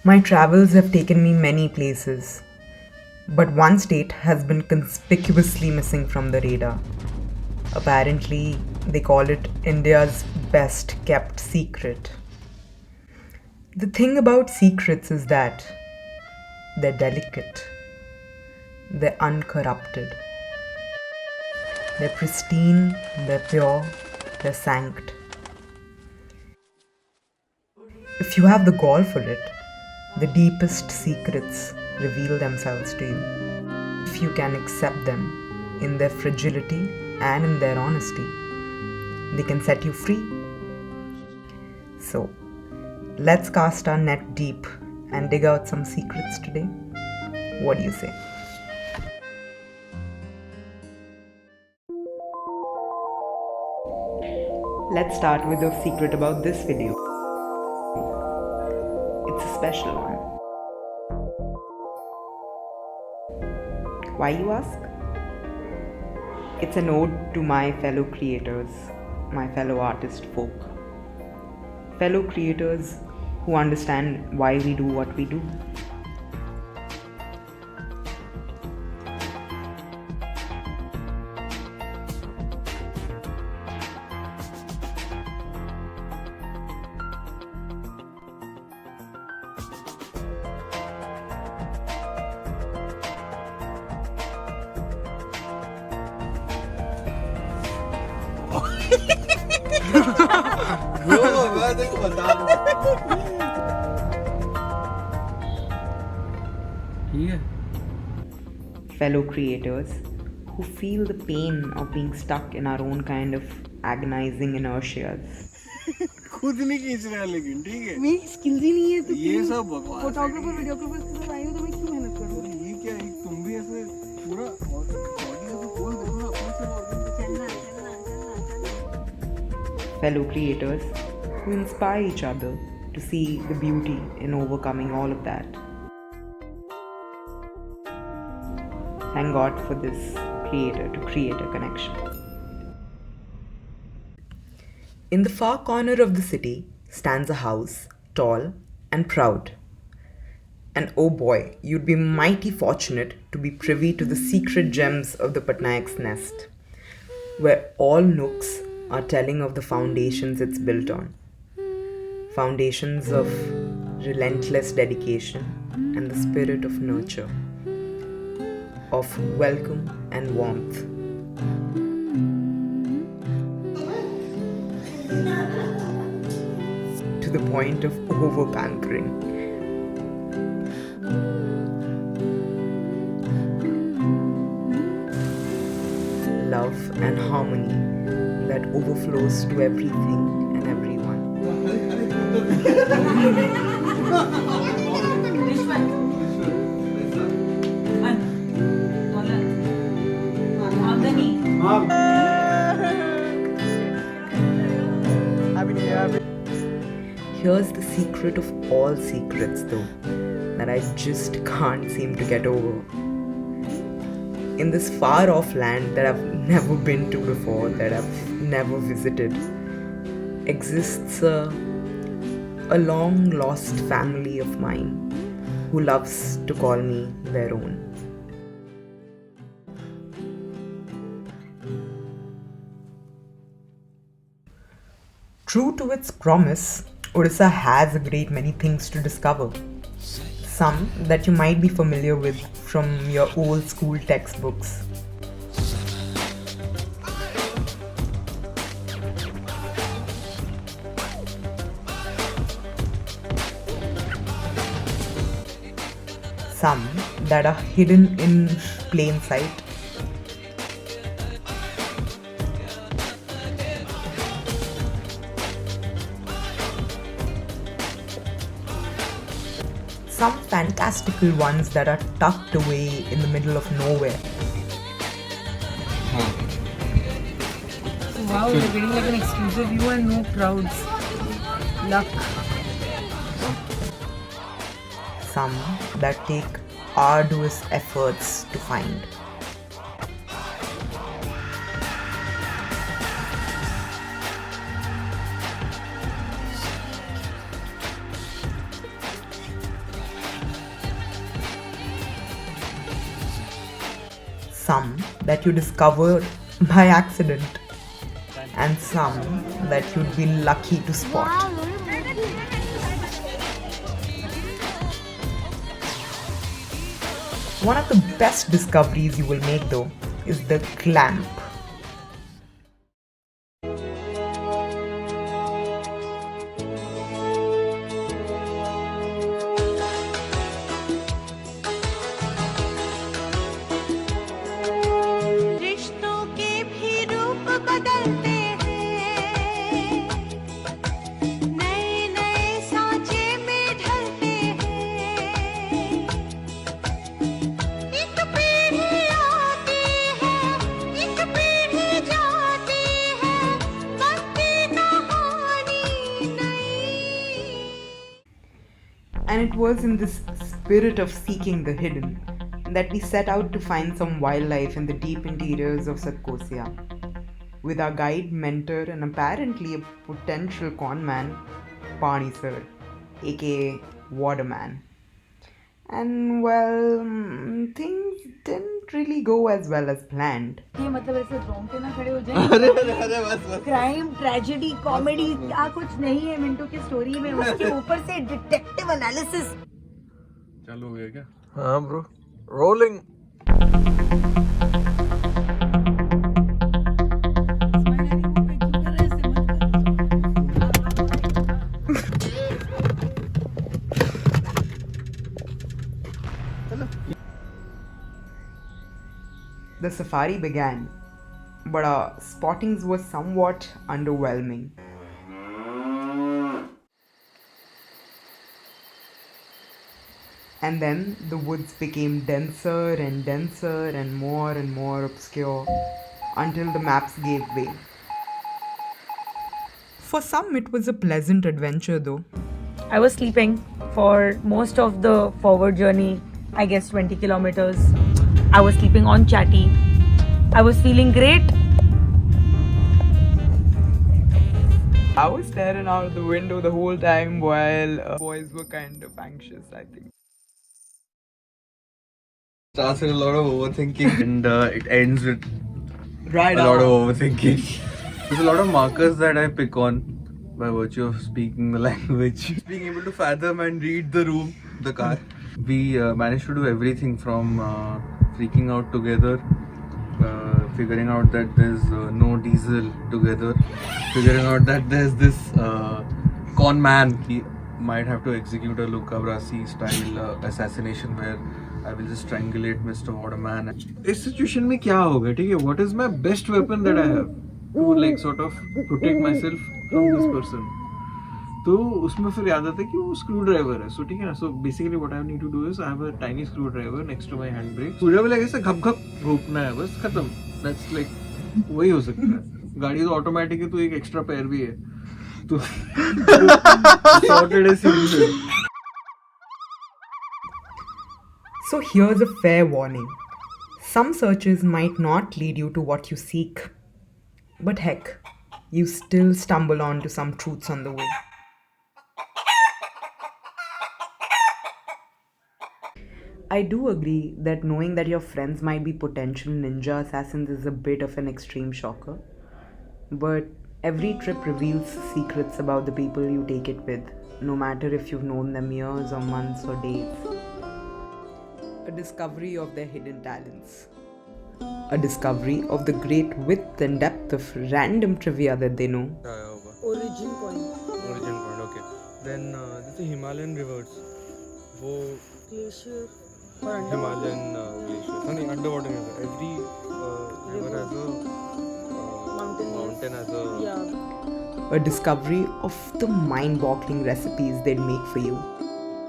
My travels have taken me many places, but one state has been conspicuously missing from the radar. Apparently, they call it India's best kept secret. The thing about secrets is that they're delicate, they're uncorrupted, they're pristine, they're pure, they're sanct. If you have the gall for it, the deepest secrets reveal themselves to you. If you can accept them in their fragility and in their honesty, they can set you free. So, let's cast our net deep and dig out some secrets today. What do you say? Let's start with a secret about this video. It's a special one. Why, you ask? It's an ode to my fellow creators, my fellow artist folk. Fellow creators who understand why we do what we do. मैं तेको बता दूं ठीक है Fellow creators who feel the pain of being stuck in our own kind of agonizing inertias. खुद नहीं खींच रहा है लेकिन ठीक है मेरी स्किल्स ही नहीं है तो ये सब बकवास है फोटोग्राफर वीडियोग्राफर के साथ आई हूं तो मैं क्यों मेहनत करूं ये क्या है तुम भी ऐसे पूरा बॉडी ऐसे खोल दो ना अपने से organ Fellow creators who inspire each other to see the beauty in overcoming all of that. Thank God for this creator to creator connection. In the far corner of the city stands a house, tall and proud. And oh boy, you'd be mighty fortunate to be privy to the secret gems of the Patnaik's nest, where all nooks are telling of the foundations it's built on. Foundations of relentless dedication and the spirit of nurture, of welcome and warmth. To the point of over-pampering. Love and harmony that overflows to everything and everyone. Here's the secret of all secrets, though, that I just can't seem to get over. In this far off land that I've never been to before, that I've never visited, exists a long lost family of mine who loves to call me their own. True to its promise, Odisha has a great many things to discover. Some that you might be familiar with from your old school textbooks. Some that are hidden in plain sight. Some fantastical ones that are tucked away in the middle of nowhere. wow you're getting like an exclusive view and no crowds luck Some that take arduous efforts to find. some that you discover by accident, and some that you'd be lucky to spot. One of the best discoveries you will make though is the clamp. रिश्तों के भी रूप बदलते हैं, नए नए सांचे में ढलते हैं। एक पीढ़ी आती है, एक पीढ़ी जाती है, बनती कहानी नई। And it was in this spirit of seeking the hidden that we set out to find some wildlife in the deep interiors of Satkosia. With our guide, mentor, and apparently a potential conman, Pani Sir, aka Waterman. And well, things didn't really go as well as planned. ये मतलब ऐसे रोंगटे ना खड़े हो जाए। बस crime, tragedy, comedy क्या कुछ नहीं है मिंटू की स्टोरी में, उसके ऊपर से डिटेक्टिव एनालिसिस। चालू हो गया क्या? हाँ bro, rolling. The safari began, but our spottings were somewhat underwhelming. And then the woods became denser and more obscure until the maps gave way. For some, it was a pleasant adventure though. I was sleeping for most of the forward journey, I guess 20 kilometers. I was sleeping on chatty. I was feeling great. I was staring out of the window the whole time while boys were kind of anxious, I think. Starts with a lot of overthinking and it ends with Right a lot of overthinking. There's a lot of markers that I pick on by virtue of speaking the language. Being able to fathom and read the room, the car. We managed to do everything from freaking out together, figuring out that there's no diesel together, figuring out that there's this con man. He might have to execute a Luca Brasi style assassination where I will just strangulate Mr. Waterman. इस situation में क्या होगा, ठीक है? What is my best weapon that I have to like sort of protect myself from this person? तो उसमें फिर याद आता है कि वो स्क्रू ड्राइवर है, सो ठीक है ना. So basically what I need to do is I have a tiny screwdriver next to my hand brake. Screwdriver लगे से घप घप घोपना है, बस खत्म. दैट्स लाइक वही हो सकता है. गाड़ी तो ऑटोमेटिक है, तो एक एक्स्ट्रा पैर भी है, तो सॉर्टेड है series. So here's a fair warning. Some searches might not lead you to what you seek. But heck, you still stumble onto some truths on the way. I do agree that knowing that your friends might be potential ninja assassins is a bit of an extreme shocker. But every trip reveals secrets about the people you take it with, no matter if you've known them years or months or days. A discovery of their hidden talents. A discovery of the great width and depth of random trivia that they know. Origin point. Origin point, okay. Then जैसे Himalayan rivers, वो Glacier. Himalayan glaciers. नहीं, underwater river. Every river has a mountain has a. Yeah. A discovery of the mind-boggling recipes they'd make for you.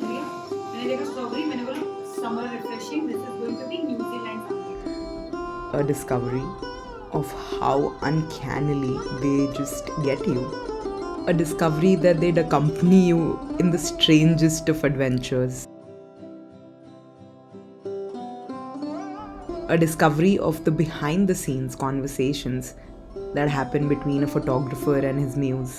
मैंने देखा strawberry, मैंने बोला summer refreshing, this is going to be New Zealand something. A discovery of how uncannily they just get you. A discovery that they'd accompany you in the strangest of adventures. A discovery of the behind-the-scenes conversations that happen between a photographer and his muse.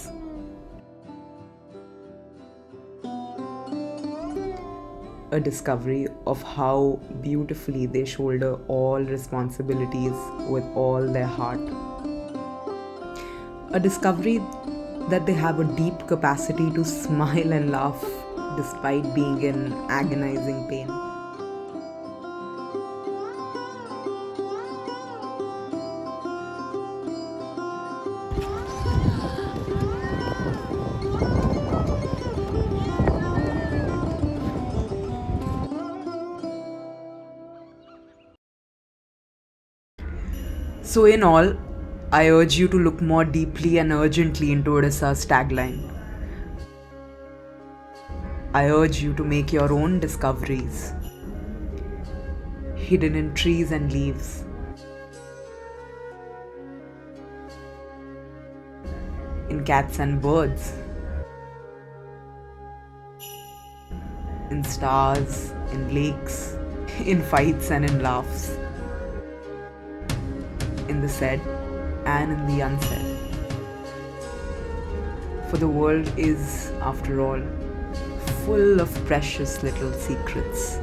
A a discovery of how beautifully they shoulder all responsibilities with all their heart. A discovery that they have a deep capacity to smile and laugh despite being in agonizing pain. So, in all, I urge you to look more deeply and urgently into Odisha's tagline. I urge you to make your own discoveries, hidden in trees and leaves, in cats and birds, in stars, in lakes, in fights and in laughs, in the said and in the unsaid. For the world is, after all, full of precious little secrets.